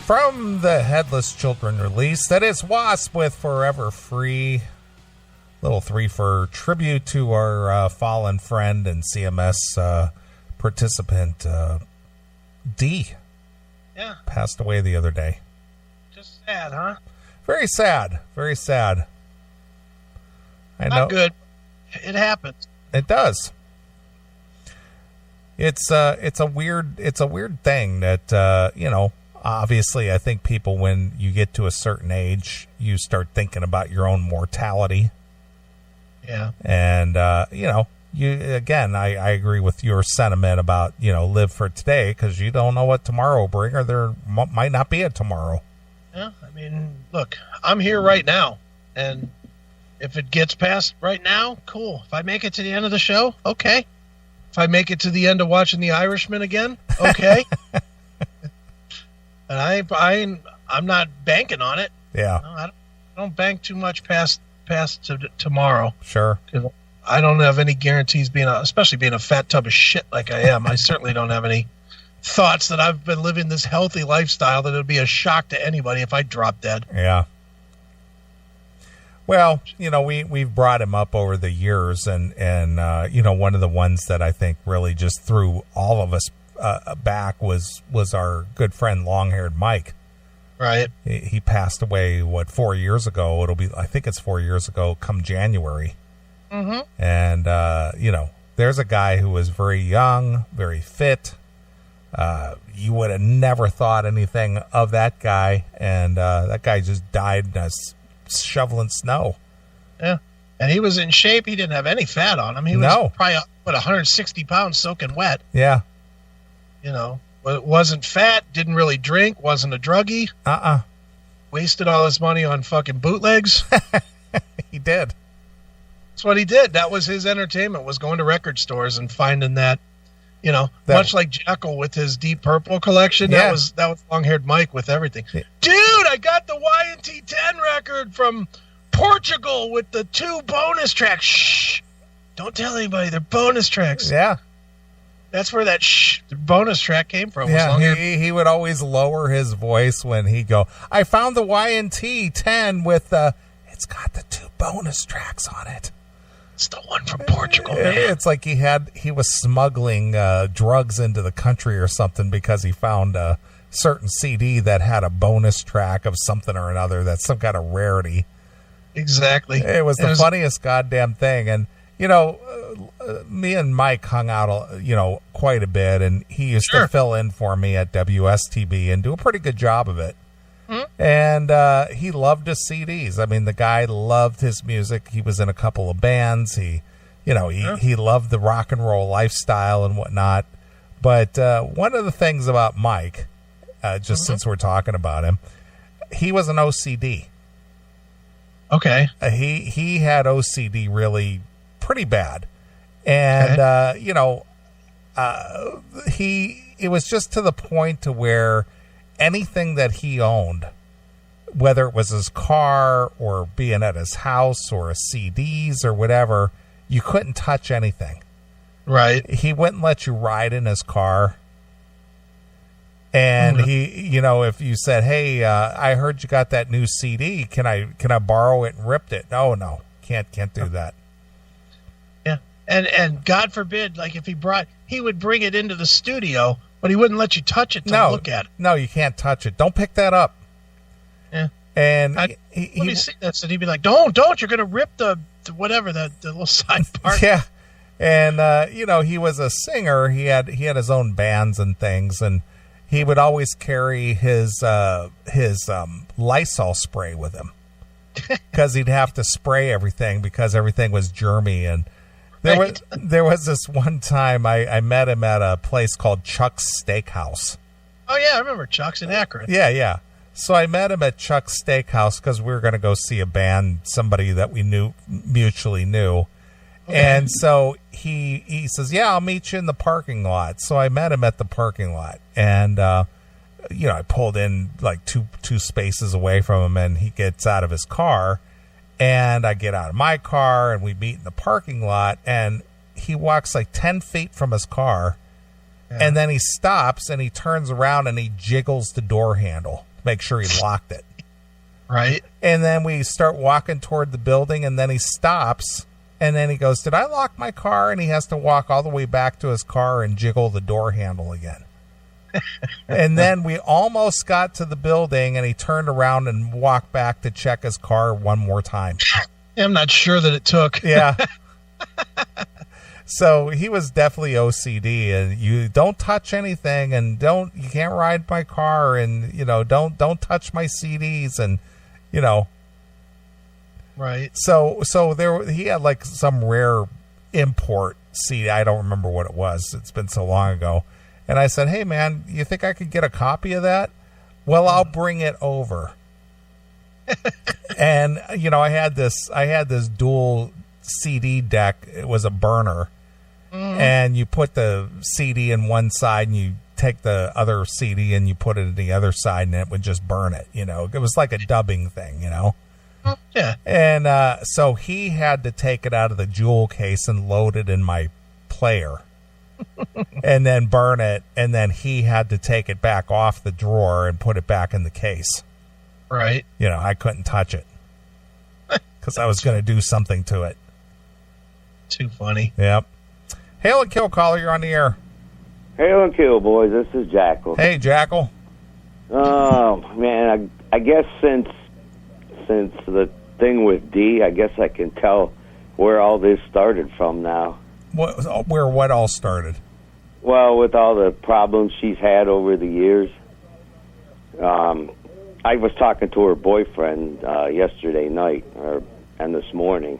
From the Headless Children release, that is Wasp with Forever Free. Little 3 for tribute to our fallen friend and CMS participant, D. Yeah. Passed away the other day. Just sad, huh? Very sad. Very sad. I know. Not good. It happens. It does. It's a weird thing that, obviously I think people, when you get to a certain age, you start thinking about your own mortality. Yeah. And, I agree with your sentiment about, live for today, because you don't know what tomorrow will bring, or there might not be a tomorrow. Yeah. I mean, look, I'm here right now, and if it gets past right now, cool. If I make it to the end of the show, okay. If I make it to the end of watching The Irishman again, okay. And I'm not banking on it. Yeah. No, I don't bank too much past tomorrow. Sure. I don't have any guarantees especially being a fat tub of shit like I am. I certainly don't have any thoughts that I've been living this healthy lifestyle that it would be a shock to anybody if I drop dead. Yeah. Well, we've brought him up over the years, and one of the ones that I think really just threw all of us back was our good friend Long-Haired Mike. Right. He passed away, 4 years ago? I think it's 4 years ago come January. Mm-hmm. And, there's a guy who was very young, very fit. You would have never thought anything of that guy. And that guy just died shoveling snow. Yeah. And he was in shape. He didn't have any fat on him. He was probably 160 pounds soaking wet. Yeah. Wasn't fat, didn't really drink, wasn't a druggie. Wasted all his money on fucking bootlegs. He did. That's what he did. That was his entertainment, was going to record stores and finding that, much like Jekyll with his Deep Purple collection. Yeah. That was Long-Haired Mike with everything. Yeah. Dude, I got the Y&T 10 record from Portugal with the 2 bonus tracks. Shh. Don't tell anybody, they're bonus tracks. Yeah. That's where that the bonus track came from. Yeah, he would always lower his voice when he'd go, I found the Y&T 10 with it's got the 2 bonus tracks on it. It's the one from Portugal, man. It's like he was smuggling drugs into the country or something, because he found a certain CD that had a bonus track of something or another. That's some kind of rarity. Exactly. It was the funniest goddamn thing. And, me and Mike hung out, quite a bit, and he used to fill in for me at WSTB and do a pretty good job of it. Mm-hmm. And he loved his CDs. I mean, the guy loved his music. He was in a couple of bands. He loved the rock and roll lifestyle and whatnot. But one of the things about Mike, since we're talking about him, he was an OCD. Okay. He had OCD really pretty bad. And, it was just to the point to where anything that he owned, whether it was his car or being at his house or CDs or whatever, you couldn't touch anything. Right. He wouldn't let you ride in his car. And he, if you said, hey, I heard you got that new CD. Can I borrow it and rip it? No, can't do that. Yeah. And God forbid, like if he would bring it into the studio, but he wouldn't let you touch it to look at it. No, you can't touch it. Don't pick that up. Yeah. And when he see that, he'd be like, don't, you're going to rip the whatever, the little side part. Yeah. And, he was a singer. He had his own bands and things, and he would always carry his Lysol spray with him, because he'd have to spray everything because everything was germy. And there was this one time I met him at a place called Chuck's Steakhouse. Oh, yeah, I remember Chuck's in Akron. Yeah. So I met him at Chuck's Steakhouse because we were going to go see a band, somebody that we mutually knew. Okay. And so he says, yeah, I'll meet you in the parking lot. So I met him at the parking lot, and, I pulled in like two spaces away from him, and he gets out of his car, and I get out of my car, and we meet in the parking lot, and he walks like 10 feet from his car, and then he stops and he turns around and he jiggles the door handle. make sure he locked it. Right. And then we start walking toward the building, and then he stops, and then he goes, "Did I lock my car?" And he has to walk all the way back to his car and jiggle the door handle again. And then we almost got to the building, and he turned around and walked back to check his car one more time. I'm not sure that it took. Yeah. So he was definitely OCD, and you don't touch anything, and you can't ride my car, and don't touch my CDs, and Right. So he had like some rare import CD. I don't remember what it was. It's been so long ago. And I said, "Hey man, you think I could get a copy of that?" "Well, I'll bring it over." And I had this dual CD deck. It was a burner. And you put the CD in one side, and you take the other CD and you put it in the other side, and it would just burn it. It was like a dubbing thing. Yeah. And so he had to take it out of the jewel case and load it in my player, and then burn it. And then he had to take it back off the drawer and put it back in the case. Right. I couldn't touch it because I was going to do something to it. Too funny. Yep. Hail and Kill caller, you're on the air. Hail and Kill, boys. This is Jackal. Hey, Jackal. Oh, man, I guess since the thing with Dee, I guess I can tell where all this started from now. What all started? Well, with all the problems she's had over the years. I was talking to her boyfriend yesterday night and this morning.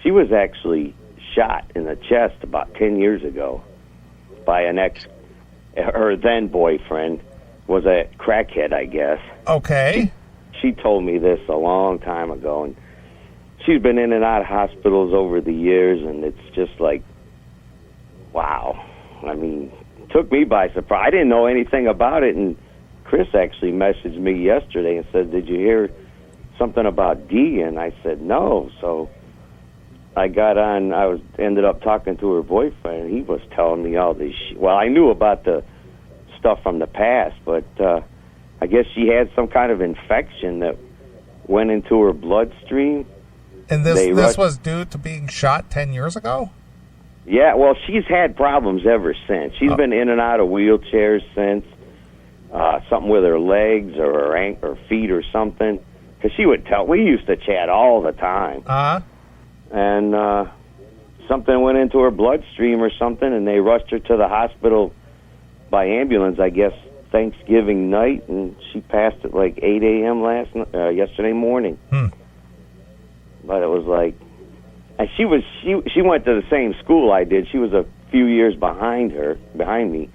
She was actually shot in the chest about 10 years ago by her then boyfriend was a crackhead, I guess. Okay. She told me this a long time ago, and she's been in and out of hospitals over the years, and it's just like, wow. I mean, it took me by surprise. I didn't know anything about it, and Chris actually messaged me yesterday and said, "Did you hear something about Dee?" And I said, "No." So I got on, ended up talking to her boyfriend, and he was telling me all this shit. Well, I knew about the stuff from the past, but I guess she had some kind of infection that went into her bloodstream. And this was due to being shot 10 years ago? Yeah, well, she's had problems ever since. She's been in and out of wheelchairs since. Something with her legs or her feet or something. Because she would tell, we used to chat all the time. And something went into her bloodstream or something, and they rushed her to the hospital by ambulance, I guess, Thanksgiving night, and she passed at like 8 a.m. yesterday morning. But it was like, and she went to the same school I did. She was a few years behind me.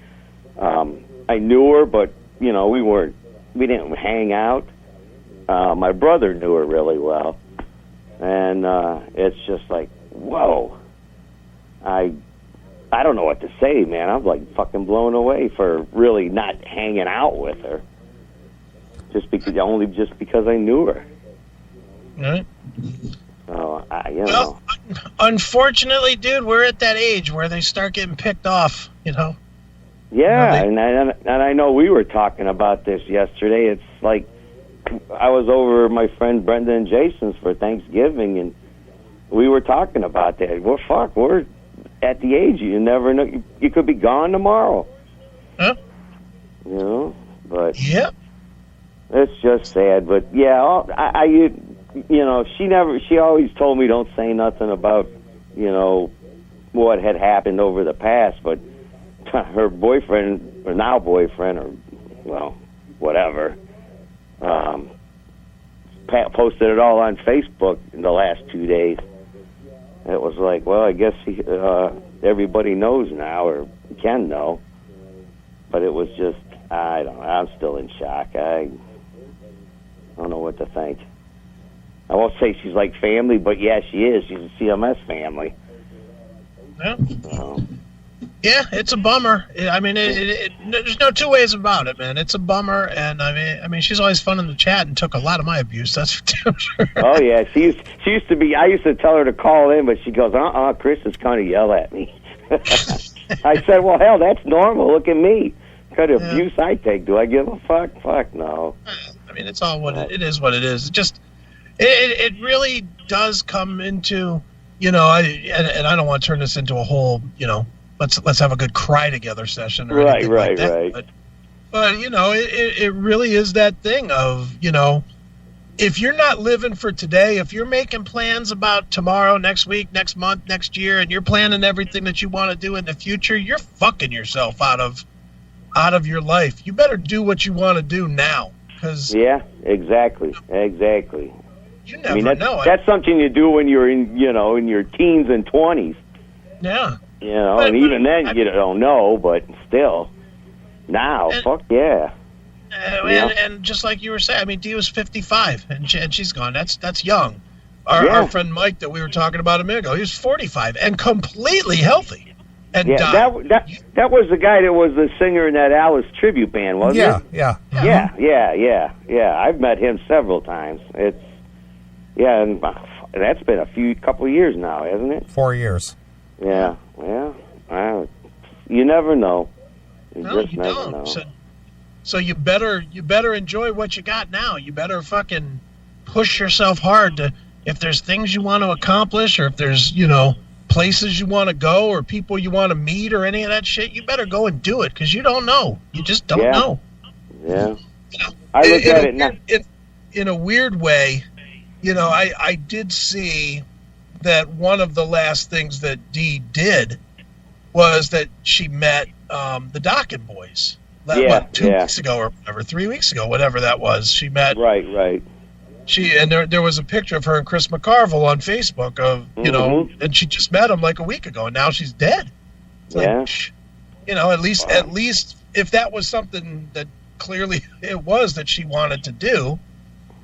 I knew her, but we didn't hang out. My brother knew her really well, and it's just like, whoa. I don't know what to say, man. I'm like fucking blown away for really not hanging out with her, just because I knew her. Right. So well, unfortunately, dude, we're at that age where they start getting picked off. Yeah, and I know we were talking about this yesterday. It's like I was over at my friend Brenda and Jason's for Thanksgiving, and we were talking about that. Well, fuck, we're at the age you never know. You could be gone tomorrow. Huh? But yeah, it's just sad. But yeah, she always told me don't say nothing about what had happened over the past, but her boyfriend, or now boyfriend, or well, whatever, posted it all on Facebook in the last 2 days. It was like, well, I guess everybody knows now, or can know. But it was just, I don't know. I'm still in shock. I don't know what to think. I won't say she's like family, but yeah, she is. She's a CMS family. Yeah. Yeah, it's a bummer. I mean, there's no two ways about it, man. It's a bummer, and I mean, she's always fun in the chat and took a lot of my abuse. That's for damn sure. Oh yeah, she used to be. I used to tell her to call in, but she goes, Chris is kind of yell at me. I said, well, hell, that's normal. Look at me. kind of abuse I take? Do I give a fuck? Fuck no. I mean, it's all what it is. What it is. It just it really does come into, and I don't want to turn this into a whole, let's have a good cry together session or anything like that. Right. But it really is that thing of, if you're not living for today, if you're making plans about tomorrow, next week, next month, next year, and you're planning everything that you want to do in the future, you're fucking yourself out of your life. You better do what you want to do now. Yeah, exactly. You never know. That's something you do when you're in your teens and 20s. Yeah. And even then you don't know, but still. Now, fuck yeah. And just like you were saying, I mean, Dee was 55, and she's gone. That's young. Our friend Mike that we were talking about a minute ago, he was 45 and completely healthy. And died. That was the guy that was the singer in that Alice tribute band, wasn't it? Yeah. I've met him several times. And that's been a couple of years now, hasn't it? 4 years. Yeah. You never know. You don't. Know. So you better enjoy what you got now. You better fucking push yourself hard to, if there's things you want to accomplish, or if there's places you want to go, or people you want to meet, or any of that shit, you better go and do it, because you don't know. You just don't know. Yeah. I look at it now. In a weird way, I did see that one of the last things that Dee did was that she met the Dockin boys. 2 weeks ago or whatever, 3 weeks ago, whatever that was. She met. Right. There was a picture of her and Chris McCarville on Facebook of, and she just met him like a week ago, and now she's dead. It's at least if that was something that clearly it was that she wanted to do,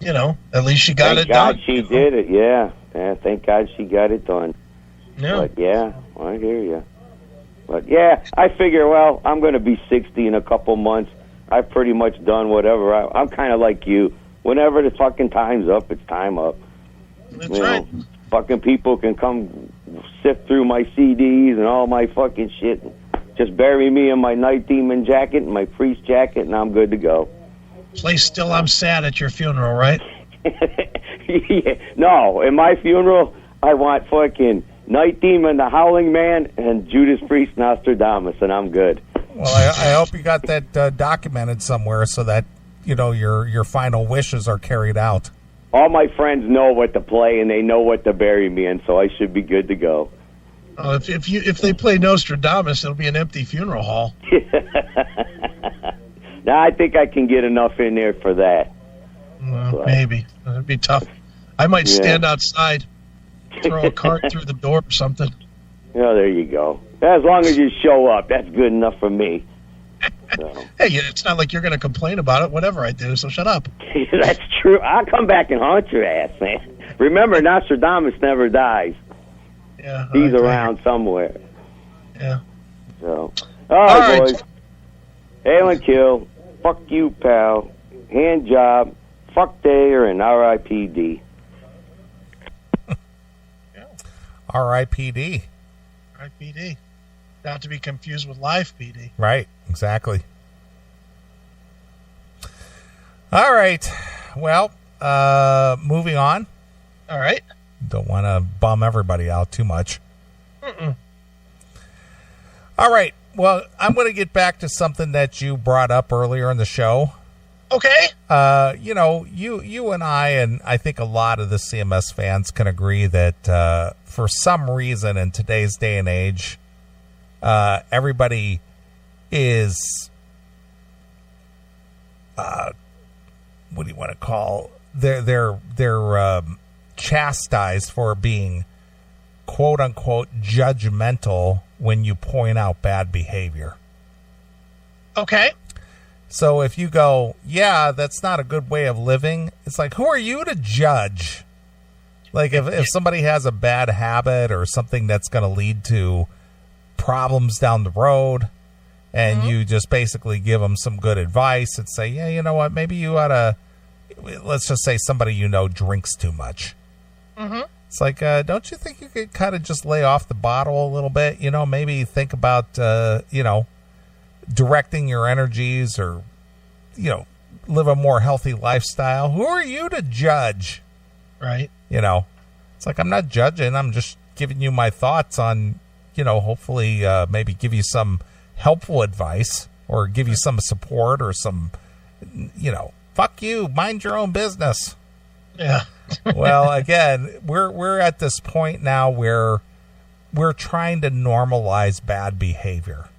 at least she got it done. Thank God she did it, yeah. Thank God she got it done. Yeah. But I hear you. But I figure, well, I'm going to be 60 in a couple months. I've pretty much done whatever. I'm kind of like you. Whenever the fucking time's up, it's time up. That's right. Fucking people can come sift through my CDs and all my fucking shit. Just bury me in my Night Demon jacket and my priest jacket, and I'm good to go. Play Still I'm Sad at your funeral, right? No, in my funeral, I want fucking Night Demon, the Howling Man, and Judas Priest, Nostradamus, and I'm good. Well, I hope you got that documented somewhere so that your final wishes are carried out. All my friends know what to play, and they know what to bury me in, so I should be good to go. If they play Nostradamus, it'll be an empty funeral hall. Now I think I can get enough in there for that. Well, maybe it'd be tough. I might stand outside, throw a cart through the door or something. There you go. As long as you show up, that's good enough for me. So. Hey, it's not like you're going to complain about it, whatever I do, so shut up. That's true. I'll come back and haunt your ass, man. Remember, Nostradamus never dies. Yeah, he's around somewhere. Yeah. So, all right, boys. Hail and kill. Fuck you, pal. Hand job. Fuck Dayer and R.I.P.D. R.I.P.D. R.I.P.D. Not to be confused with Live PD. Right, exactly. All right. Well, moving on. All right. Don't want to bum everybody out too much. All right. Well, I'm going to get back to something that you brought up earlier in the show. Okay. You and I think a lot of the CMS fans can agree that for some reason in today's day and age, everybody is, what do you want to call? They're chastised for being quote unquote judgmental when you point out bad behavior. Okay. So if you go, yeah, that's not a good way of living, it's like, who are you to judge? Like if somebody has a bad habit or something that's going to lead to problems down the road, and you just basically give them some good advice and say, yeah, you know what, maybe you ought to, let's just say somebody drinks too much. It's like, don't you think you could kind of just lay off the bottle a little bit? Maybe think about, directing your energies or, live a more healthy lifestyle. Who are you to judge? Right. It's like, I'm not judging. I'm just giving you my thoughts on, hopefully maybe give you some helpful advice or give you some support or some, fuck you, mind your own business. Yeah. Well, again, we're at this point now where we're trying to normalize bad behavior.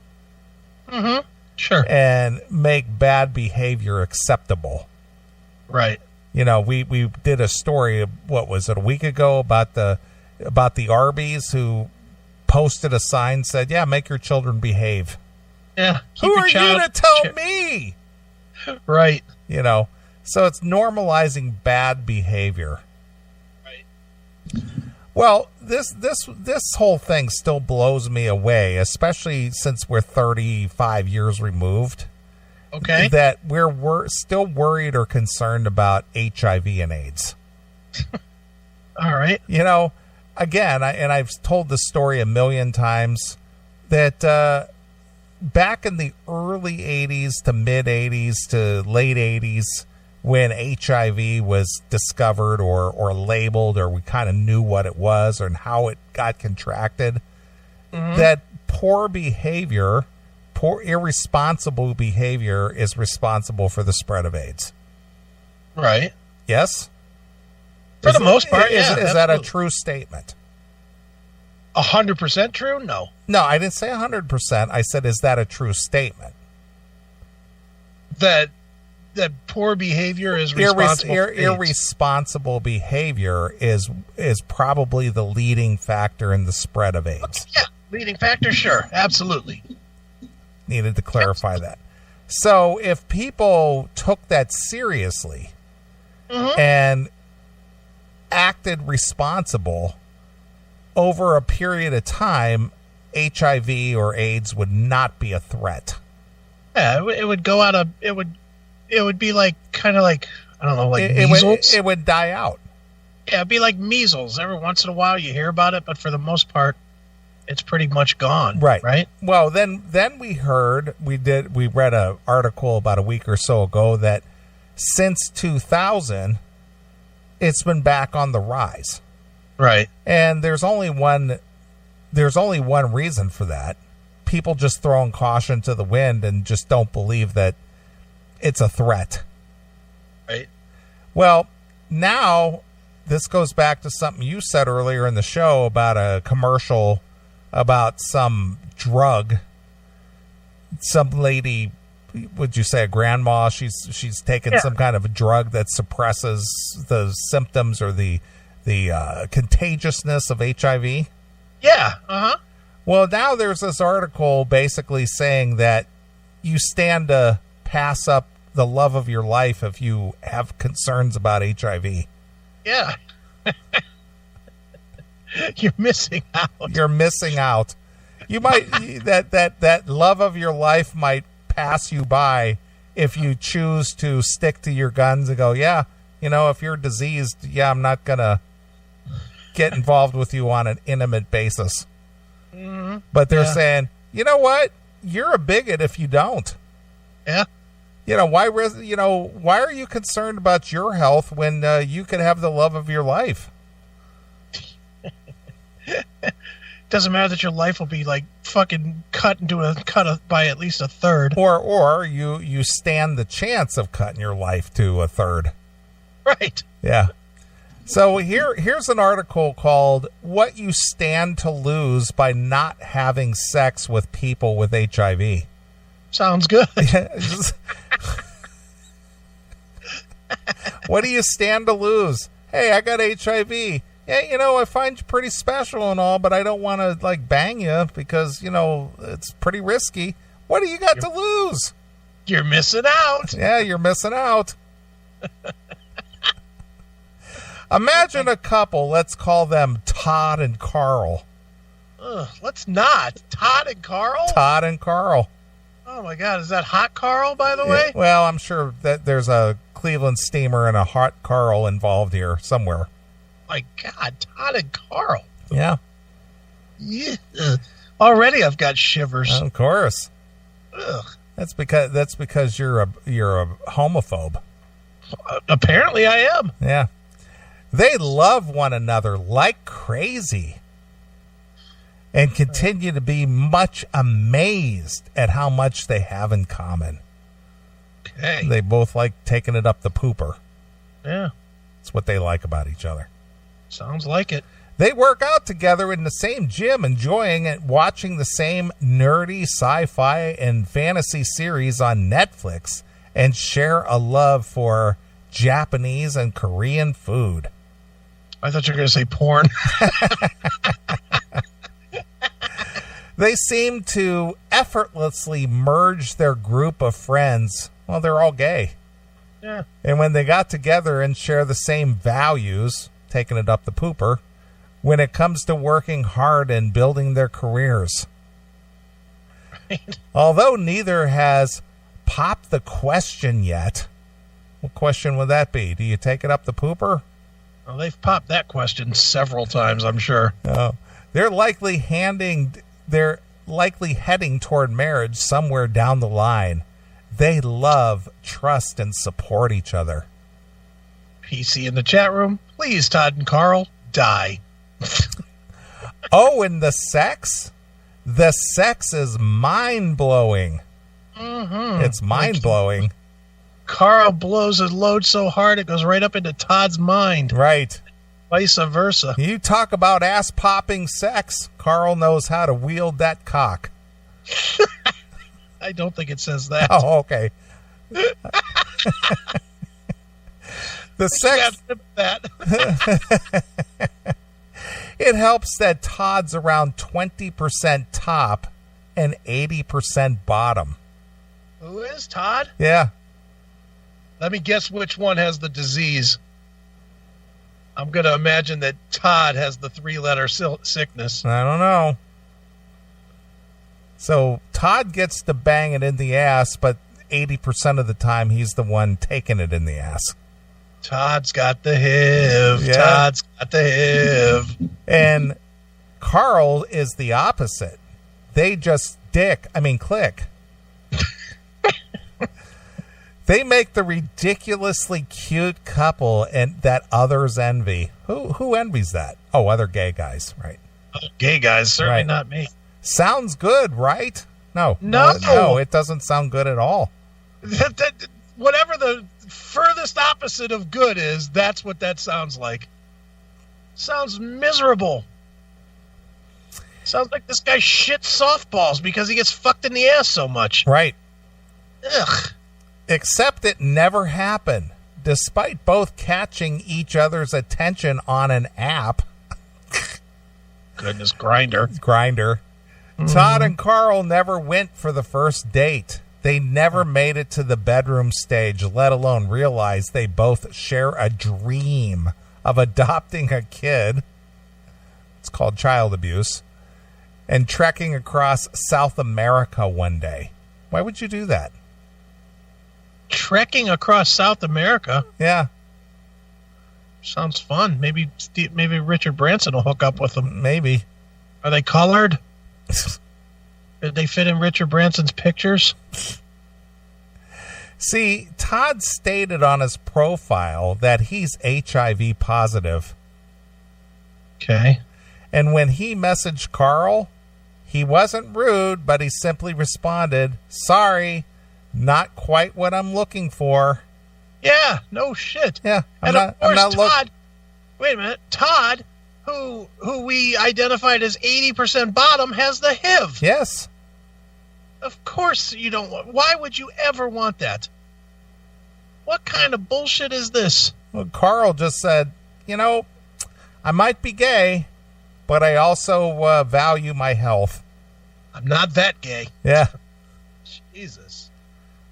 Mm-hmm. Sure. And make bad behavior acceptable. Right. We did a story, what was it, a week ago about the Arby's who posted a sign said, yeah, make your children behave. Yeah. Who are you to tell me? Right. So it's normalizing bad behavior. Right. Well, this whole thing still blows me away, especially since we're 35 years removed. Okay. That we're still worried or concerned about HIV and AIDS. All right. Again, I've told this story a million times, that back in the early 80s to mid 80s to late 80s, when HIV was discovered or labeled, or we kind of knew what it was and how it got contracted, that poor irresponsible behavior is responsible for the spread of AIDS. Right. Yes? For the most part, is yeah. that a true statement? 100% true? No. No, I didn't say 100%. I said, is that a true statement? That poor behavior is responsible. Irresponsible behavior is probably the leading factor in the spread of AIDS. Yeah, leading factor, sure, absolutely. Needed to clarify that. So if people took that seriously and acted responsible over a period of time, HIV or AIDS would not be a threat. Yeah, it would go out of it would be like kind of like, I don't know, like measles. It would die out. Yeah, it'd be like measles. Every once in a while you hear about it, but for the most part, it's pretty much gone. Right. Right. Well, then we read an article about a week or so ago that since 2000, it's been back on the rise. Right. And there's only one reason for that. People just throwing caution to the wind and just don't believe that it's a threat. Right. Well, now this goes back to something you said earlier in the show about a commercial about some drug. Some lady, would you say a grandma? She's taken some kind of a drug that suppresses the symptoms or the contagiousness of HIV. Yeah. Well, now there's this article basically saying that you stand to pass up the love of your life if you have concerns about HIV. Yeah. You're missing out. You're missing out. You might that love of your life might pass you by if you choose to stick to your guns and go, yeah, if you're diseased, yeah, I'm not gonna get involved with you on an intimate basis. Mm-hmm. But they're saying, you know what? You're a bigot if you don't. Yeah. Why are you concerned about your health when you could have the love of your life? Doesn't matter that your life will be like fucking cut by at least a third. Or you stand the chance of cutting your life to a third. Right. Yeah. So here's an article called "What You Stand to Lose by Not Having Sex with People with HIV." Sounds good. What do you stand to lose? Hey, I got HIV. Yeah, I find you pretty special and all, but I don't want to bang you because, it's pretty risky. What do you got to lose? You're missing out. Yeah, you're missing out. Imagine a couple, let's call them Todd and Carl. Let's not. Todd and Carl? Todd and Carl. Oh, my God. Is that Hot Carl, by the way? Well, I'm sure that there's a Cleveland steamer and a Hot Carl involved here somewhere. My God, Todd and Carl. Yeah. Yeah. Already I've got shivers. Of course. Ugh. That's because you're a homophobe. Apparently I am. Yeah. They love one another like crazy and continue to be much amazed at how much they have in common. Okay. They both like taking it up the pooper. Yeah. That's what they like about each other. Sounds like it. They work out together in the same gym, enjoying it, watching the same nerdy sci-fi and fantasy series on Netflix, and share a love for Japanese and Korean food. I thought you were going to say porn. They seem to effortlessly merge their group of friends. Well, they're all gay. Yeah. And when they got together and share the same values, taking it up the pooper, when it comes to working hard and building their careers. Right. Although neither has popped the question yet, what question would that be? Do you take it up the pooper? Well, they've popped that question several times, I'm sure. They're likely heading toward marriage somewhere down the line. They love, trust, and support each other. PC in the chat room. Please, Todd and Carl, die. Oh, and the sex? The sex is mind-blowing. Mm-hmm. It's mind-blowing. Carl blows a load so hard it goes right up into Todd's mind. Right. Vice versa. You talk about ass-popping sex. Carl knows how to wield that cock. I don't think it says that. Oh, okay. The sex... that. It helps that Todd's around 20% top and 80% bottom. Who is Todd? Yeah. Let me guess which one has the disease. I'm going to imagine that Todd has the 3-letter sickness. I don't know. So Todd gets to bang it in the ass, but 80% of the time he's the one taking it in the ass. Todd's got the HIV. Yeah. Todd's got the HIV. And Carl is the opposite. They just click. They make the ridiculously cute couple and that others envy. Who envies that? Oh, other gay guys, right? Gay guys, certainly Right. not me. Sounds good, right? No, it doesn't sound good at all. Whatever the furthest opposite of good is, that's what that sounds like. Sounds miserable. Sounds like this guy shits softballs because he gets fucked in the ass so much. Right. Ugh. Except it never happened, despite both catching each other's attention on an app. Goodness, Grindr. Mm-hmm. Todd and Carl never went for the first date. They never made it to the bedroom stage, let alone realize they both share a dream of adopting a kid. It's called child abuse. And trekking across South America one day. Why would you do that? Trekking across South America? Yeah. Sounds fun. Maybe Richard Branson will hook up with them. Maybe. Are they colored? Did they fit in Richard Branson's pictures? See, Todd stated on his profile that he's HIV positive. Okay. And when he messaged Carl, he wasn't rude, but he simply responded, "Sorry, not quite what I'm looking for." Yeah, no shit. Yeah, Todd, wait a minute, Todd, who we identified as 80% bottom, has the HIV. Yes. Of course you don't want. Why would you ever want that? What kind of bullshit is this? Well, Carl just said, I might be gay, but I also value my health. I'm not that gay. Yeah. Jesus.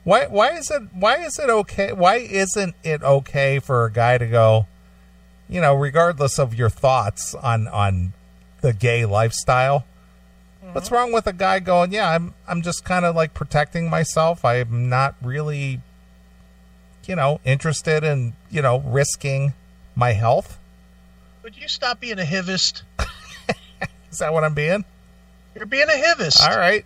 Why is it okay? Why isn't it okay for a guy to go, regardless of your thoughts on the gay lifestyle? Mm-hmm. What's wrong with a guy going, yeah, I'm just kind of like protecting myself. I'm not really, interested in, risking my health. Would you stop being a HIVist? Is that what I'm being? You're being a HIVist. All right.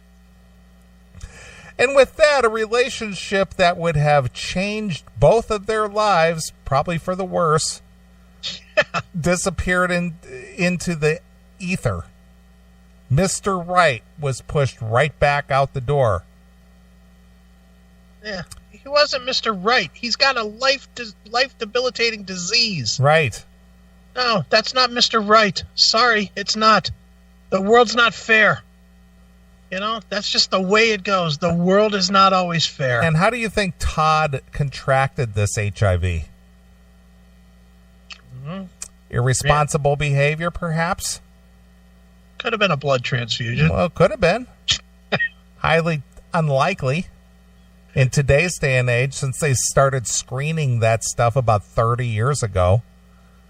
And with that, a relationship that would have changed both of their lives, probably for the worse, disappeared into the ether. Mr. Right was pushed right back out the door. Yeah, he wasn't Mr. Right. He's got a life-debilitating disease. Right. No, that's not Mr. Right. Sorry, it's not. The world's not fair. You know, that's just the way it goes. The world is not always fair. And how do you think Todd contracted this HIV? Mm-hmm. Irresponsible behavior, perhaps? Could have been a blood transfusion. Well, could have been. Highly unlikely in today's day and age, since they started screening that stuff about 30 years ago.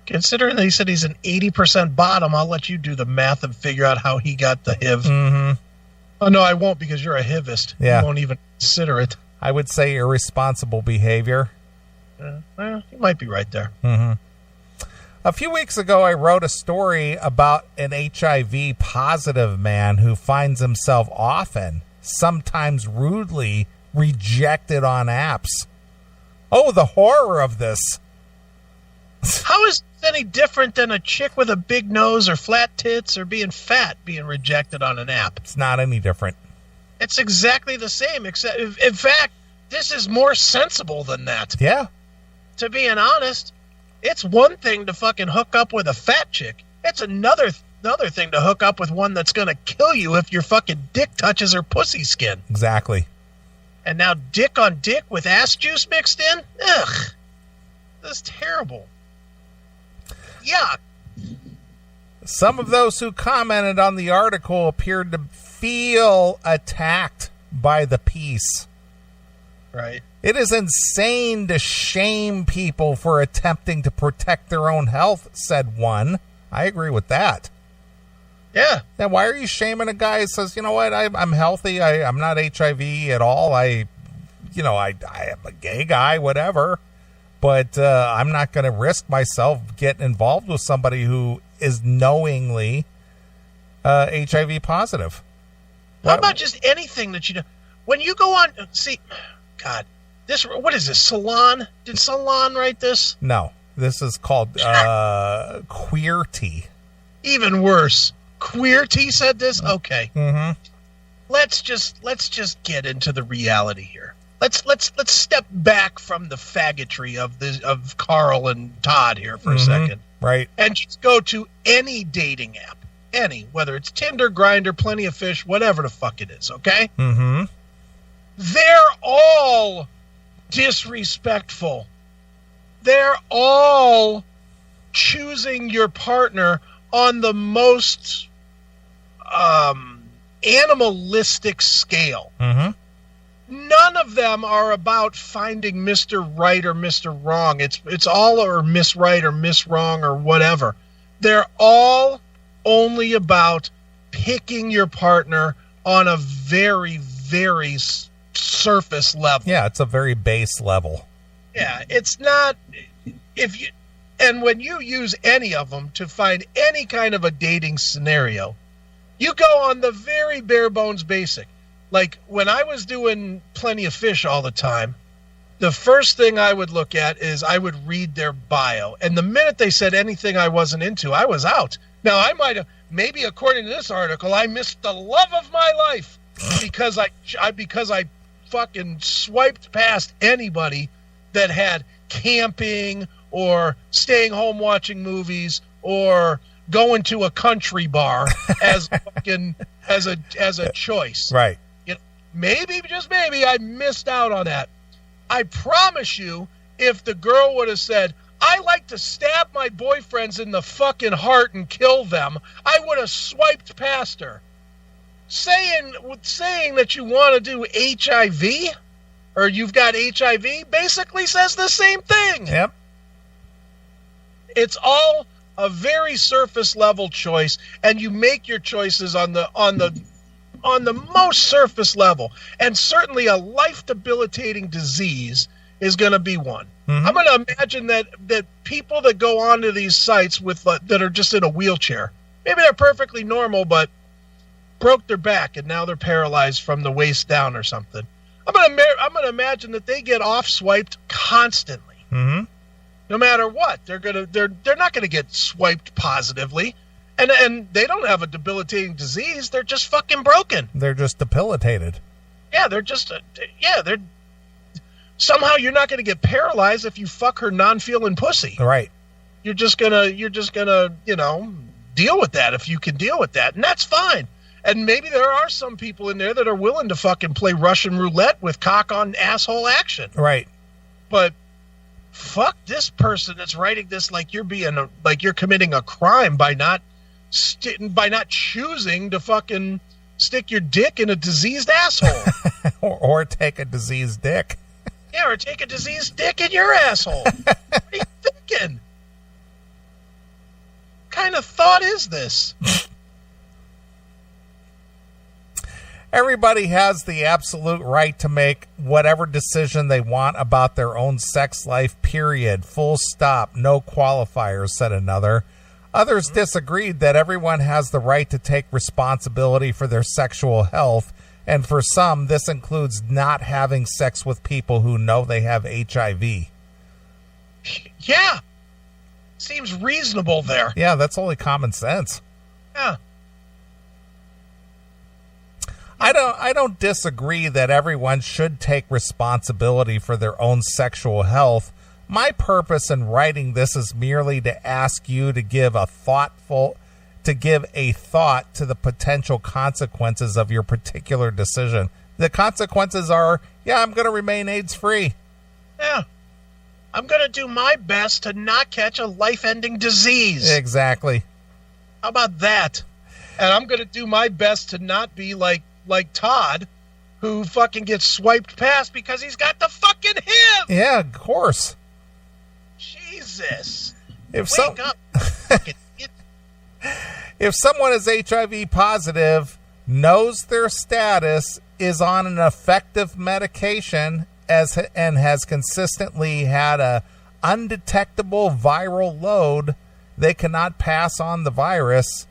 Considering they said he's an 80% bottom, I'll let you do the math and figure out how he got the HIV. Mm-hmm. Oh, no, I won't, because you're a HIVist. Yeah. You won't even consider it. I would say irresponsible behavior. Well, you might be right there. Mm-hmm. A few weeks ago, I wrote a story about an HIV positive man who finds himself often, sometimes rudely, rejected on apps. Oh, the horror of this. How is this any different than a chick with a big nose or flat tits or being fat being rejected on an app? It's not any different. It's exactly the same, except, in fact, this is more sensible than that. Yeah. To be honest, it's one thing to fucking hook up with a fat chick. It's another thing to hook up with one that's going to kill you if your fucking dick touches her pussy skin. Exactly. And now dick on dick with ass juice mixed in? Ugh. This is terrible. Yuck. Some of those who commented on the article appeared to feel attacked by the piece. Right. It is insane to shame people for attempting to protect their own health, said one. I agree with that. Yeah. Now, why are you shaming a guy who says, you know what, I'm healthy, I'm not HIV at all, I am a gay guy, whatever, but I'm not going to risk myself getting involved with somebody who is knowingly HIV positive. How about just anything that you do? When you go on, see, God, what is this, Salon? Did Salon write this? No, this is called Queerty. Even worse. Queerty said this? Okay. Mm-hmm. Let's just get into the reality here. Let's step back from the faggotry of Carl and Todd here for a second. Right. And just go to any dating app. Whether it's Tinder, Grindr, Plenty of Fish, whatever the fuck it is, okay? Mm-hmm. They're all disrespectful. They're all choosing your partner on the most animalistic scale. Mm-hmm. None of them are about finding Mr. Right or Mr. Wrong. It's all or Miss Right or Miss Wrong or whatever. They're all only about picking your partner on a very, very surface level. Yeah, it's a very base level. Yeah, it's not and when you use any of them to find any kind of a dating scenario, you go on the very bare bones basic. Like when I was doing Plenty of Fish all the time, the first thing I would look at is I would read their bio. And the minute they said anything I wasn't into, I was out. Now, I might have, maybe according to this article, I missed the love of my life because I fucking swiped past anybody that had camping or staying home watching movies or going to a country bar as fucking as a choice. Right. You know, maybe, just maybe, I missed out on that. I promise you, if the girl would have said, I like to stab my boyfriends in the fucking heart and kill them, I would have swiped past her. Saying that you want to do HIV or you've got HIV basically says the same thing. Yep. It's all a very surface level choice, and you make your choices on the most surface level. And certainly a life debilitating disease is going to be one. Mm-hmm. I'm going to imagine that people that go onto these sites with that are just in a wheelchair, maybe they're perfectly normal, but broke their back and now they're paralyzed from the waist down or something. I'm gonna imagine that they get off swiped constantly. Mm-hmm. No matter what, they're not gonna get swiped positively, and they don't have a debilitating disease. They're just fucking broken. They're just debilitated. Yeah, they're just they're somehow you're not gonna get paralyzed if you fuck her non-feeling pussy. Right. You're just gonna deal with that if you can deal with that, and that's fine. And maybe there are some people in there that are willing to fucking play Russian roulette with cock on asshole action. Right. But fuck this person that's writing this like you're committing a crime by not choosing to fucking stick your dick in a diseased asshole. or take a diseased dick. Yeah, or take a diseased dick in your asshole. What are you thinking? What kind of thought is this? Everybody has the absolute right to make whatever decision they want about their own sex life, period. Full stop. No qualifiers, said another. Others disagreed that everyone has the right to take responsibility for their sexual health, and for some, this includes not having sex with people who know they have HIV. Yeah. Seems reasonable there. Yeah, that's only common sense. Yeah. I don't disagree that everyone should take responsibility for their own sexual health. My purpose in writing this is merely to ask you to give a thought to the potential consequences of your particular decision. The consequences are, I'm going to remain AIDS-free. Yeah. I'm going to do my best to not catch a life-ending disease. Exactly. How about that? And I'm going to do my best to not be like Todd, who fucking gets swiped past because he's got the fucking HIV. Yeah, of course. Jesus. If Wake up. If someone is HIV positive, knows their status, is on an effective medication, and has consistently had a undetectable viral load, they cannot pass on the virus.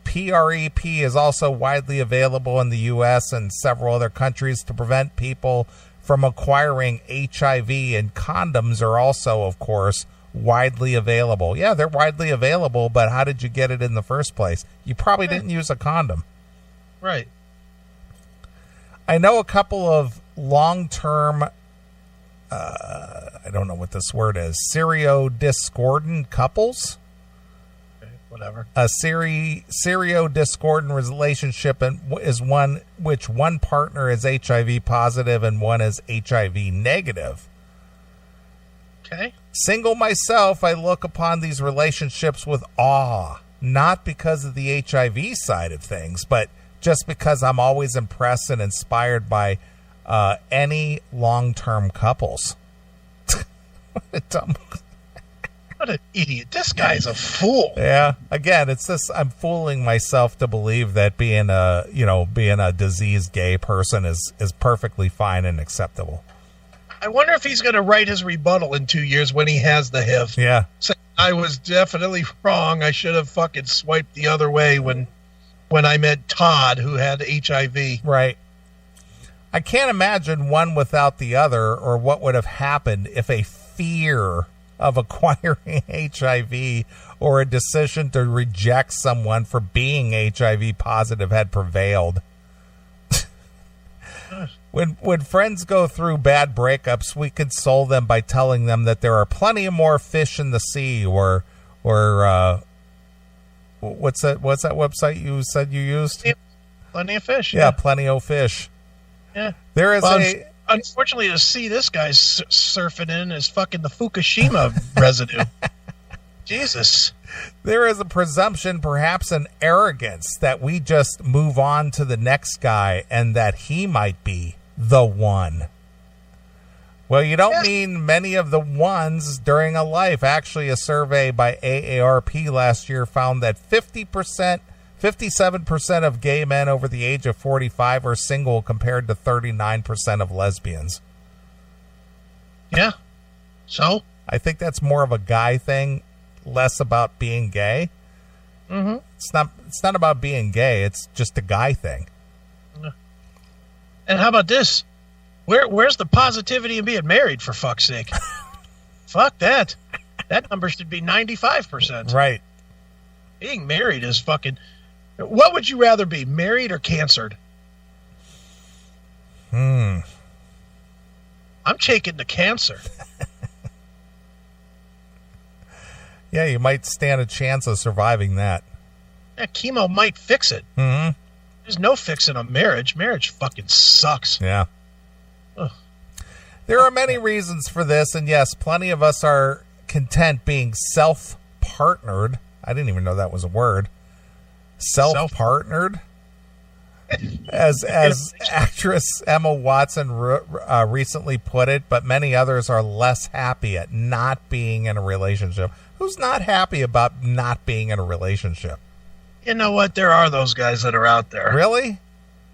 PrEP is also widely available in the U.S. and several other countries to prevent people from acquiring HIV, and condoms are also, of course, widely available. Yeah, they're widely available, but how did you get it in the first place? You probably didn't use a condom. Right. I know a couple of long-term, I don't know what this word is, seriodiscordant couples. Whatever. A seriodiscordant relationship is one which one partner is HIV positive and one is HIV negative. Okay. Single myself, I look upon these relationships with awe, not because of the HIV side of things, but just because I'm always impressed and inspired by any long-term couples. What a dumb... What an idiot. This guy's a fool. Yeah. Again, it's this, I'm fooling myself to believe that being a diseased gay person is perfectly fine and acceptable. I wonder if he's going to write his rebuttal in 2 years when he has the HIV. Yeah. Say, I was definitely wrong. I should have fucking swiped the other way when I met Todd, who had HIV. Right. I can't imagine one without the other, or what would have happened if a fear of acquiring HIV or a decision to reject someone for being HIV positive had prevailed. When friends go through bad breakups, we console them by telling them that there are plenty of more fish in the sea, or what's that website you said you used? Plenty of fish. Yeah, plenty of fish. Yeah. There is unfortunately, to see this guy surfing in is fucking the Fukushima residue. Jesus. There is a presumption, perhaps an arrogance, that we just move on to the next guy and that he might be the one. Well, you don't mean many of the ones during a life. Actually, a survey by AARP last year found that 57% of gay men over the age of 45 are single, compared to 39% of lesbians. Yeah. So? I think that's more of a guy thing, less about being gay. Mm-hmm. It's not about being gay. It's just a guy thing. And how about this? Where's the positivity in being married, for fuck's sake? Fuck that. That number should be 95%. Right. Being married is fucking... What would you rather be, married or cancered? I'm taking the cancer. Yeah, you might stand a chance of surviving that. Yeah, chemo might fix it. Mm-hmm. There's no fixing a marriage. Marriage fucking sucks. Yeah. Ugh. There are many reasons for this, and yes, plenty of us are content being self-partnered. I didn't even know that was a word. Self-partnered? As actress Emma Watson recently put it, but many others are less happy at not being in a relationship. Who's not happy about not being in a relationship? You know what? There are those guys that are out there. Really?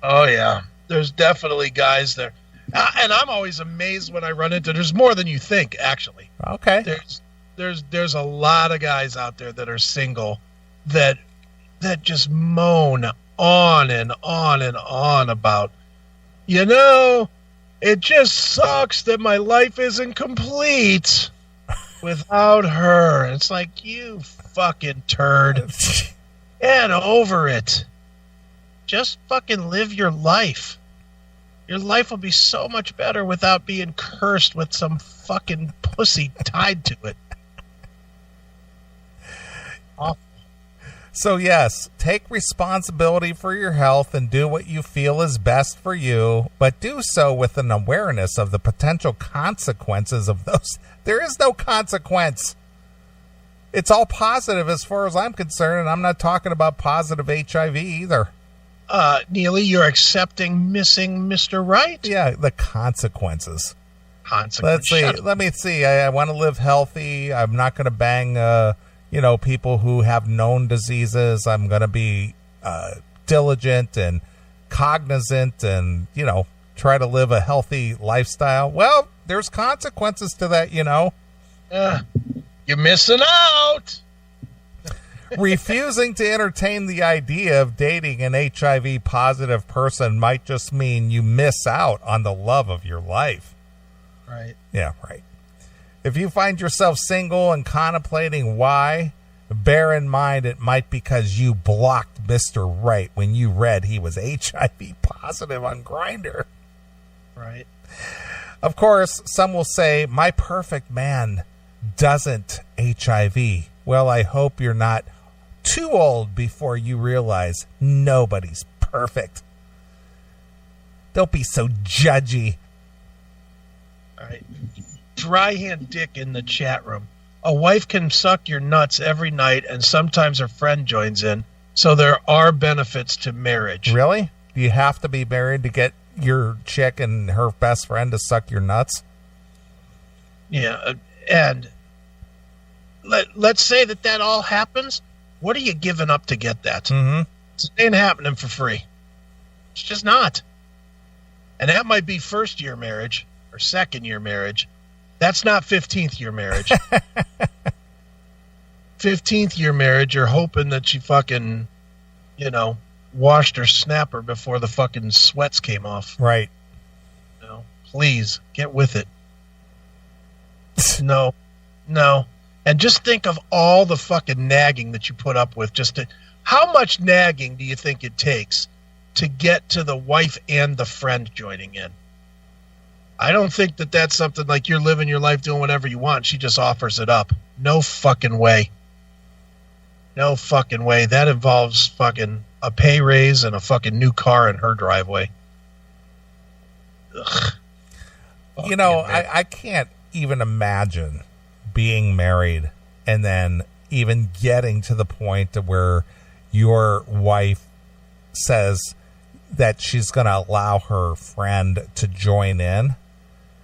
Oh, yeah. There's definitely guys there. And I'm always amazed when I run into... There's more than you think, actually. Okay. There's a lot of guys out there that are single that just moan on and on and on about, it just sucks that my life isn't complete without her. It's like, you fucking turd. Get over it. Just fucking live your life. Your life will be so much better without being cursed with some fucking pussy tied to it. Awful. So yes, take responsibility for your health and do what you feel is best for you, but do so with an awareness of the potential consequences of those. There is no consequence. It's all positive as far as I'm concerned, and I'm not talking about positive HIV either. Neeley, you're accepting missing Mr. Right? Yeah, the consequences. Consequences. Let me see. I want to live healthy. I'm not going to bang people who have known diseases. I'm going to be diligent and cognizant and, try to live a healthy lifestyle. Well, there's consequences to that, You're missing out. Refusing to entertain the idea of dating an HIV positive person might just mean you miss out on the love of your life. Right. Yeah, right. If you find yourself single and contemplating why, bear in mind it might be because you blocked Mr. Right when you read he was HIV positive on Grindr. Right. Of course, some will say, my perfect man doesn't HIV. Well, I hope you're not too old before you realize nobody's perfect. Don't be so judgy. All right. Dry hand dick in the chat room. A wife can suck your nuts every night, and sometimes her friend joins in. So there are benefits to marriage. Really? Do you have to be married to get your chick and her best friend to suck your nuts? Yeah, and let's say that all happens. What are you giving up to get that? Mm-hmm. It ain't happening for free. It's just not. And that might be first-year marriage or second-year marriage. That's not 15th year marriage. 15th year marriage, you're hoping that she fucking, washed her snapper before the fucking sweats came off. Right. Please, get with it. No. And just think of all the fucking nagging that you put up with. How much nagging do you think it takes to get to the wife and the friend joining in? I don't think that that's something like you're living your life doing whatever you want. She just offers it up. No fucking way. No fucking way. That involves fucking a pay raise and a fucking new car in her driveway. Ugh. I can't even imagine being married and then even getting to the point to where your wife says that she's going to allow her friend to join in.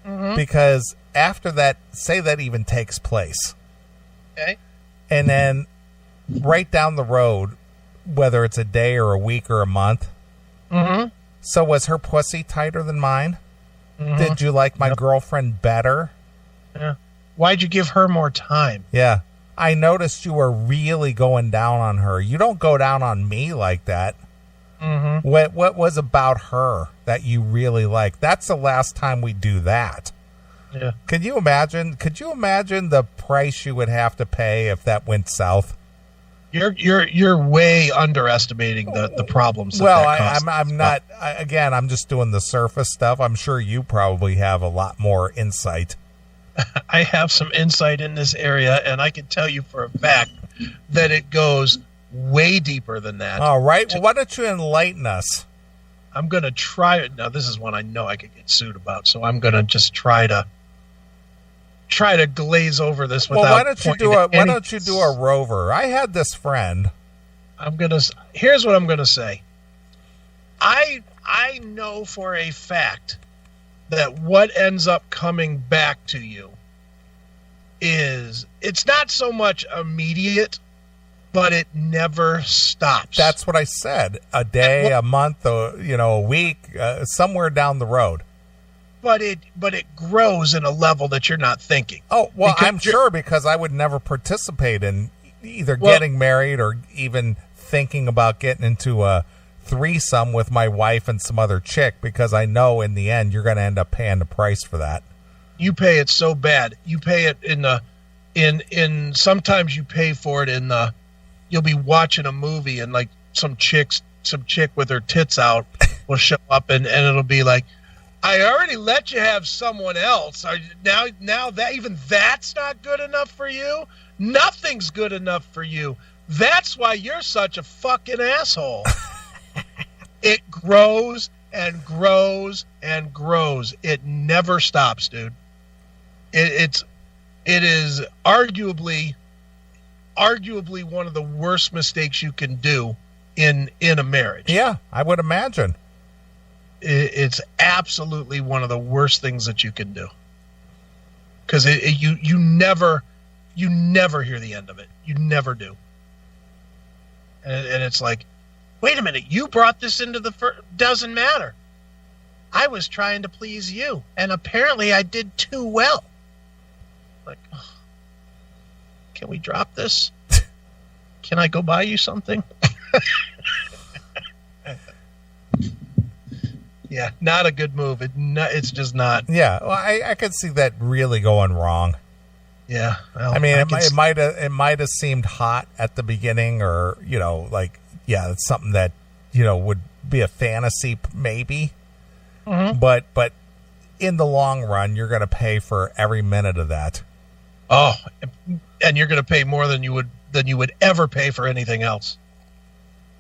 Mm-hmm. Because after that, say that even takes place. Okay. And then right down the road, whether it's a day or a week or a month. Mm-hmm. So was her pussy tighter than mine? Mm-hmm. Did you like my girlfriend better? Yeah. Why'd you give her more time? Yeah. I noticed you were really going down on her. You don't go down on me like that. Mm-hmm. What was about her that you really like? That's the last time we do that. Yeah. Could you imagine the price you would have to pay if that went south? You're way underestimating the problems. I'm not. Again, I'm just doing the surface stuff. I'm sure you probably have a lot more insight. I have some insight in this area, and I can tell you for a fact that it goes way deeper than that. All right. Well, why don't you enlighten us? I'm going to try it. Now, this is one I know I could get sued about, so I'm going to just try to glaze over this without. Well, why don't you do a rover? I had this friend. Here's what I'm going to say. I know for a fact that what ends up coming back to you is, it's not so much immediate, but it never stops. That's what I said. A day, a month, a week, somewhere down the road. But it grows in a level that you're not thinking. Oh, well, I'm sure, because I would never participate in either getting married or even thinking about getting into a threesome with my wife and some other chick, because I know in the end you're going to end up paying the price for that. You pay it so bad. You pay it in sometimes you pay for it you'll be watching a movie and like some chick with her tits out will show up and it'll be like, I already let you have someone else. Now that even that's not good enough for you. Nothing's good enough for you. That's why you're such a fucking asshole. It grows and grows and grows. It never stops, dude. It is arguably one of the worst mistakes you can do in a marriage. Yeah, I would imagine. It's absolutely one of the worst things that you can do, because you never hear the end of it. You never do. And it's like, wait a minute, you brought this into doesn't matter. I was trying to please you, and apparently I did too well. Like, can we drop this? Can I go buy you something? Yeah, not a good move. It's just not. Yeah, well, I could see that really going wrong. Yeah, well, I mean, it might have seemed hot at the beginning, or it's something that would be a fantasy maybe. Mm-hmm. But in the long run, you're going to pay for every minute of that. Oh, and you're going to pay more than you would ever pay for anything else.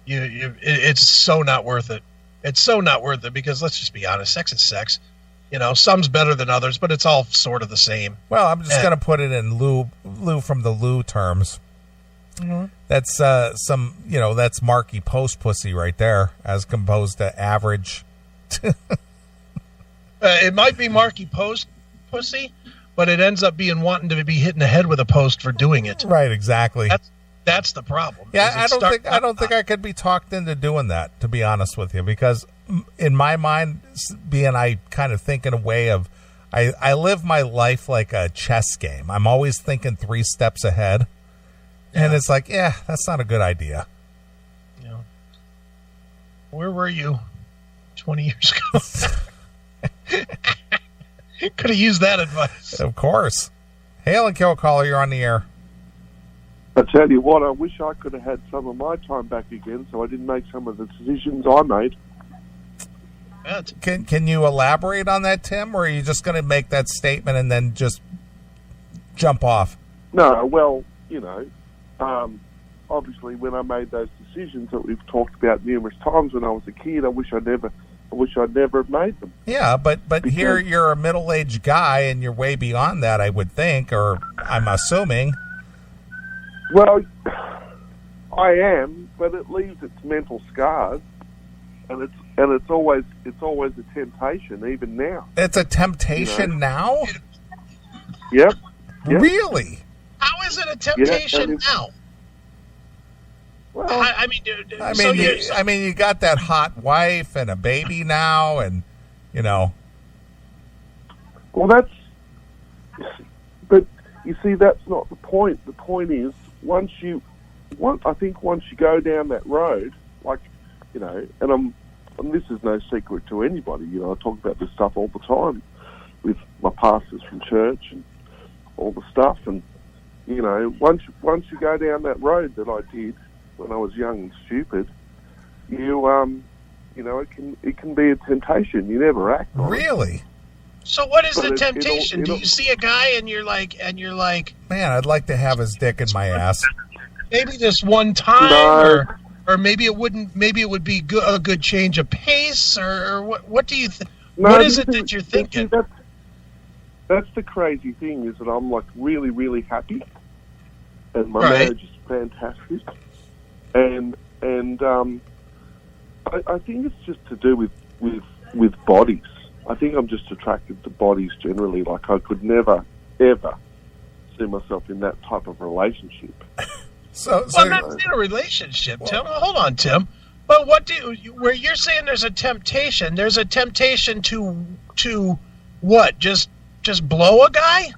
It's so not worth it. It's so not worth it, because let's just be honest, sex is sex. Some's better than others, but it's all sort of the same. Well, I'm just going to put it in Lou from the Lou terms. Mm-hmm. That's that's Marky Post pussy right there, as composed to average. It might be Marky Post pussy, but it ends up being wanting to be hit in the head with a post for doing it. Right, exactly. That's the problem. Yeah, I don't think I could be talked into doing that, to be honest with you, because in my mind, I kind of think in a way of, I live my life like a chess game. I'm always thinking 3 steps ahead, and it's like, that's not a good idea. Where were you 20 years ago? Could have used that advice. Of course. Hail and Kill Caller, you're on the air. I tell you what, I wish I could have had some of my time back again, so I didn't make some of the decisions I made. Can you elaborate on that, Tim, or are you just going to make that statement and then just jump off? No, well, obviously when I made those decisions that we've talked about numerous times when I was a kid, I wish I'd never made them. Yeah, but here you're a middle-aged guy and you're way beyond that, I would think, or I'm assuming. Well, I am, but it leaves its mental scars, and it's always a temptation, even now. It's a temptation now? Yep. Really? How is it a temptation now? Well, I mean, you got that hot wife and a baby now, and Well, but you see, that's not the point. The point is, once you go down that road, like you know, and this is no secret to anybody. You know, I talk about this stuff all the time with my pastors from church and all the stuff. And you know, once you go down that road that I did when I was young and stupid, you know, it can be a temptation. You never act on it. Really? So what is the temptation? Do you see a guy and you're like, man, I'd like to have his dick in my ass. Maybe this one time, or maybe it wouldn't. Maybe it would be a good change of pace, or what? What do you think? No, what is it that you're thinking? That's the crazy thing, is that I'm like really, really happy, and my Right. marriage is fantastic, and I think it's just to do with bodies. I think I'm just attracted to bodies generally. Like, I could never, ever see myself in that type of relationship. So Well, that's in a relationship, Tim. Hold on, Tim. But where you're saying there's a temptation to what? Just blow a guy?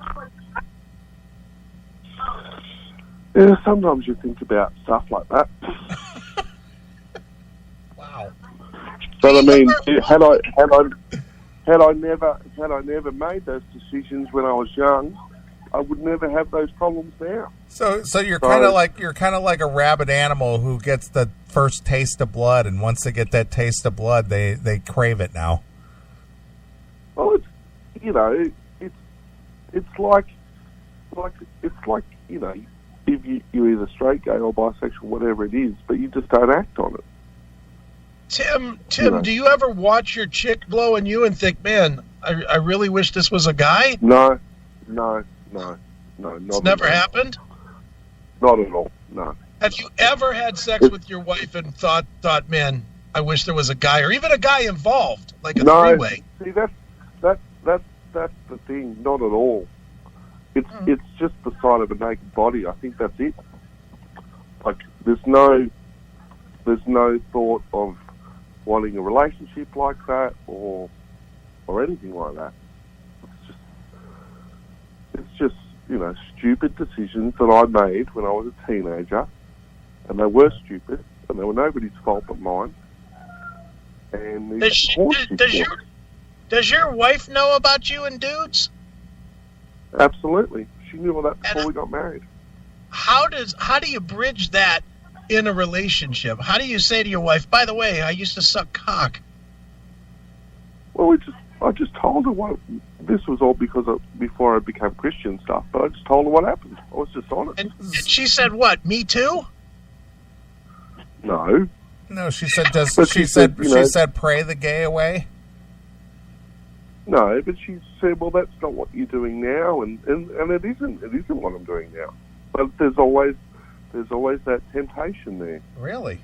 Yeah, sometimes you think about stuff like that. Wow. But I mean, had I never made those decisions when I was young, I would never have those problems now. So you're kind of like a rabid animal who gets the first taste of blood, and once they get that taste of blood, they crave it now. Well, it's like you know, if you're either straight, gay, or bisexual, whatever it is, but you just don't act on it. Tim, Yeah. do you ever watch your chick blowing you and think, man, I really wish this was a guy? No, not It's never happened? Not at all. No. Have you ever had sex with your wife and thought, man, I wish there was a guy, or even a guy involved, like a three-way? See, that's the thing. Not at all. It's just the sight of a naked body. I think that's it. Like, there's no thought of wanting a relationship like that or anything like that. It's just you know, stupid decisions that I made when I was a teenager, and they were stupid, and they were nobody's fault but mine. And does your wife know about you and dudes? Absolutely, she knew all that before we got married. How do you bridge that in a relationship? How do you say to your wife, by the way, I used to suck cock? Well, I just told her what. This was all before I became Christian stuff, but I just told her what happened. I was just honest. And she said, "What? Me too?" No. No, she said. She said, "Pray the gay away." No, but she said, "Well, that's not what you're doing now, and it isn't. It isn't what I'm doing now." But there's always that temptation there. Really,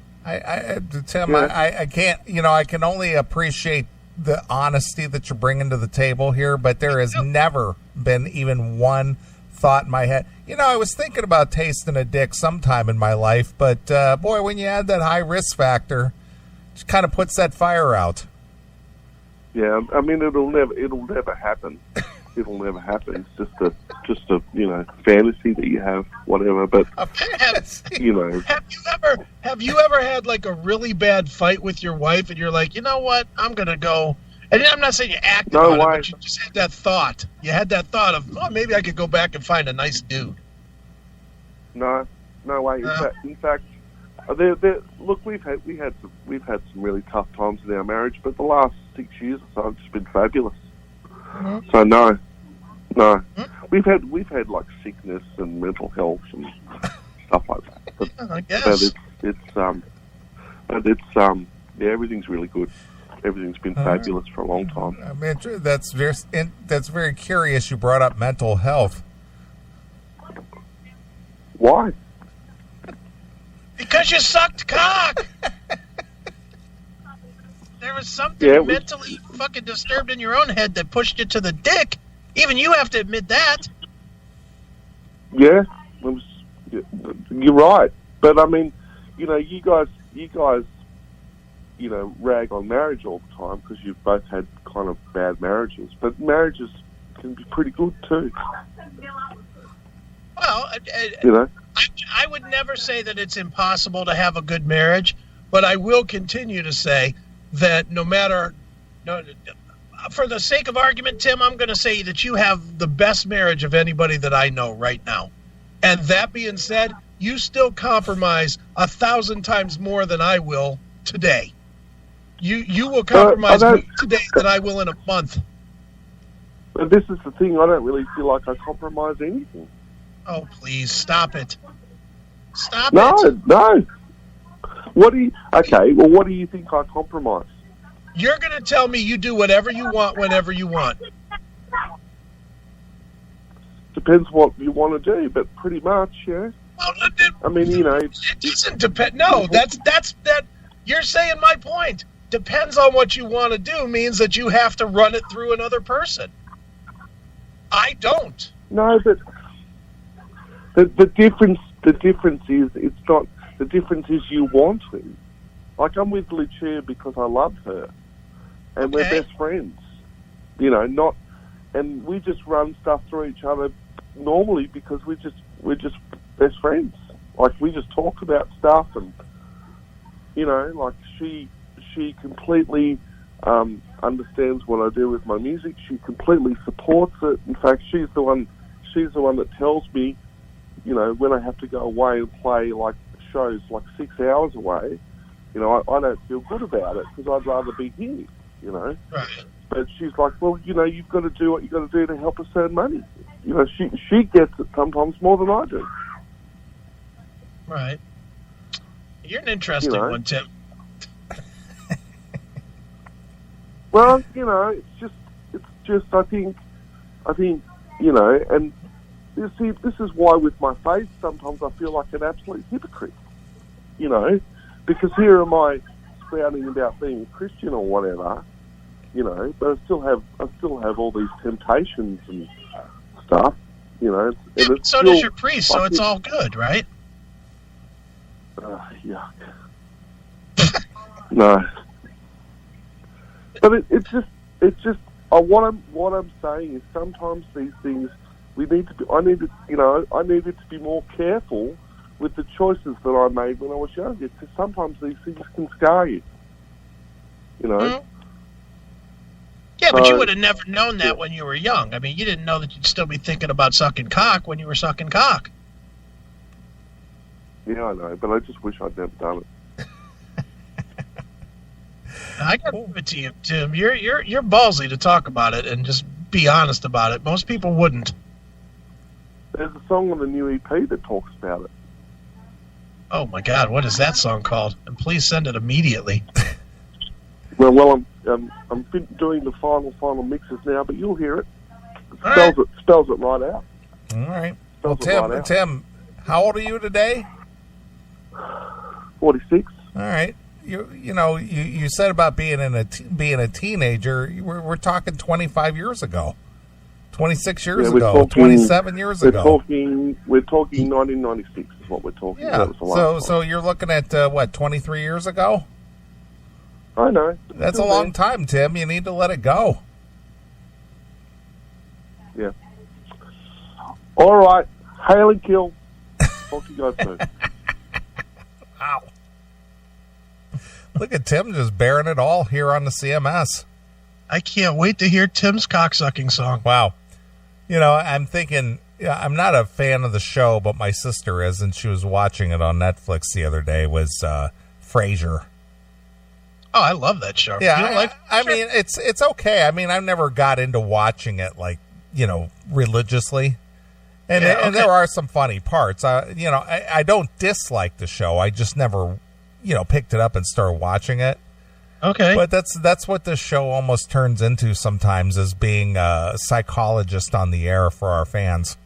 Tim, Yeah. I can't. You know, I can only appreciate the honesty that you're bringing to the table here, but there has never been even one thought in my head. You know, I was thinking about tasting a dick sometime in my life, but boy, when you add that high risk factor, it just kind of puts that fire out. Yeah, I mean, it'll never happen. It'll never happen. It's just a fantasy that you have, whatever. But you know, have you ever had like a really bad fight with your wife, and you're like, you know what, I'm gonna go. And I'm not saying you acted on it, but you just had that thought. You had that thought of, oh, maybe I could go back and find a nice dude. No way. In fact, look, we've had some really tough times in our marriage, but the last 6 years or so have just been fabulous. Mm-hmm. So no. Mm-hmm. We've had like sickness and mental health and stuff like that. But, yeah, I guess. Yeah, everything's really good. Everything's been fabulous for a long time. I mean, that's very curious. You brought up mental health. Why? Because you sucked cock. There was something mentally fucking disturbed in your own head that pushed you to the dick. Even you have to admit that. Yeah, you're right. But I mean, you guys, rag on marriage all the time because you've both had kind of bad marriages. But marriages can be pretty good too. Well, I would never say that it's impossible to have a good marriage, But I will continue to say that no matter, for the sake of argument, Tim, I'm going to say that you have the best marriage of anybody that I know right now. And that being said, you still compromise 1,000 times more than I will today. You will compromise more today than I will in a month. But this is the thing. I don't really feel like I compromise anything. Oh, please stop it! Stop it! No. What do you think I compromise? You're going to tell me you do whatever you want whenever you want. Depends what you want to do, but pretty much, yeah. Well, I mean, it doesn't depend. No, that's that. You're saying my point. Depends on what you want to do means that you have to run it through another person. I don't. No, but the difference is it's not. The difference is you want to. Like, I'm with Lucia because I love her, and we're best friends. And we just run stuff through each other normally because we're just best friends. Like, we just talk about stuff, and like she completely understands what I do with my music. She completely supports it. In fact, she's the one that tells me, when I have to go away and play like shows like 6 hours away, I don't feel good about it because I'd rather be here, Right. But she's like, well, you've got to do what you've got to do to help us earn money. She gets it sometimes more than I do. Right. You're an interesting one, Tim. Well, it's just I think, and you see, this is why with my faith sometimes I feel like an absolute hypocrite, because here am I spouting about being a Christian or whatever, but I still have all these temptations and stuff, and it's so does your priest, so it's all good, right? Yuck. No. But it's just what I'm saying is sometimes these things I needed to be more careful with the choices that I made when I was younger, because sometimes these things can scar you. Mm-hmm. Yeah, but you would have never known that when you were young. I mean, you didn't know that you'd still be thinking about sucking cock when you were sucking cock. Yeah, I know, but I just wish I'd never done it. I got to give it to you, Tim. You're ballsy to talk about it and just be honest about it. Most people wouldn't. There's a song on the new EP that talks about it. Oh my God, what is that song called? And please send it immediately. Well, I'm doing the final mixes now, but you'll hear it. It spells it right out. All right. Well, Tim, how old are you today? 46. All right. You said about being a teenager. We're talking 25 years ago, 26 years ago, 27 years ago. We're talking 1996 is what we're talking. Yeah. So you're looking at 23 years ago. I know. That's a long time, Tim. You need to let it go. Yeah. All right. Hail and kill. Talk to you guys soon. Wow. Look at Tim just bearing it all here on the CMS. I can't wait to hear Tim's cocksucking song. Wow. I'm thinking, I'm not a fan of the show, but my sister is, and she was watching it on Netflix the other day, was Frasier. Oh, I love that show. Yeah, you don't like I mean, it's okay. I mean, I never got into watching it religiously. And there are some funny parts. I don't dislike the show. I just never, picked it up and started watching it. Okay. But that's what this show almost turns into sometimes, as being a psychologist on the air for our fans.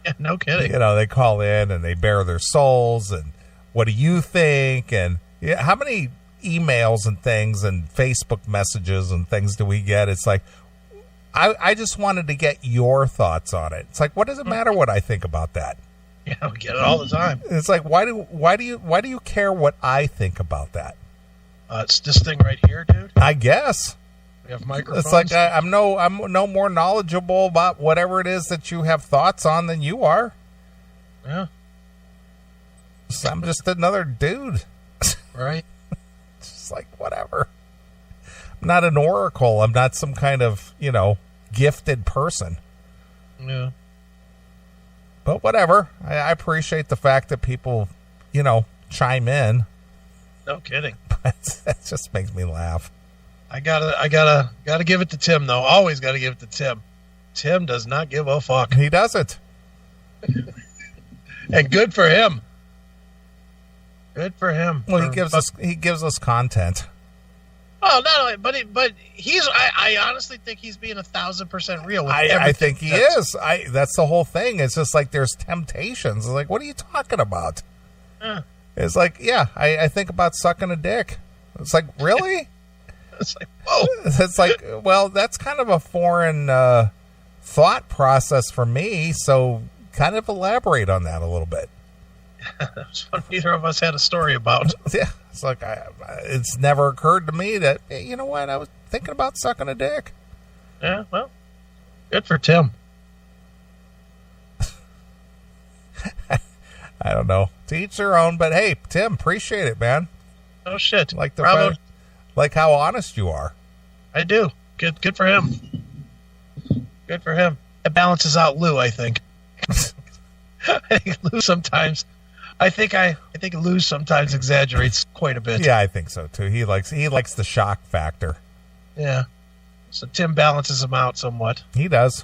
Yeah, no kidding. They call in and they bare their souls and what do you think? And how many emails and things and Facebook messages and things do we get? It's like, I just wanted to get your thoughts on it. It's like, what does it matter what I think about that? Yeah, we get it all the time. It's like, why do you care what I think about that? It's this thing right here, dude. I guess. We have microphones. It's like I'm no more knowledgeable about whatever it is that you have thoughts on than you are. Yeah. So I'm just another dude. Right. It's just like, whatever. I'm not an oracle. I'm not some kind of, gifted person. Yeah. But whatever. I appreciate the fact that people, chime in. No kidding. But that just makes me laugh. I gotta give it to Tim though. Always gotta give it to Tim. Tim does not give a fuck. He doesn't. And good for him. Good for him. Well, he gives us content. Oh, not only, but he's. I honestly think he's being 1,000% real. With I think he is. That's the whole thing. It's just like there's temptations. It's like, what are you talking about? It's like, I think about sucking a dick. It's like, really? It's like, whoa. It's like, well, that's kind of a foreign thought process for me. So, kind of elaborate on that a little bit. That's what neither of us had a story about. Yeah, it's like it's never occurred to me that, hey, you know what, I was thinking about sucking a dick. Yeah, well, good for Tim. I don't know. To each their own, but hey, Tim, appreciate it, man. Oh shit! Bravo. Like how honest you are. I do. Good for him. Good for him. It balances out Lou, I think. I think Lou sometimes. I think Lou sometimes exaggerates quite a bit. Yeah, I think so too. He likes the shock factor. Yeah. So Tim balances him out somewhat. He does.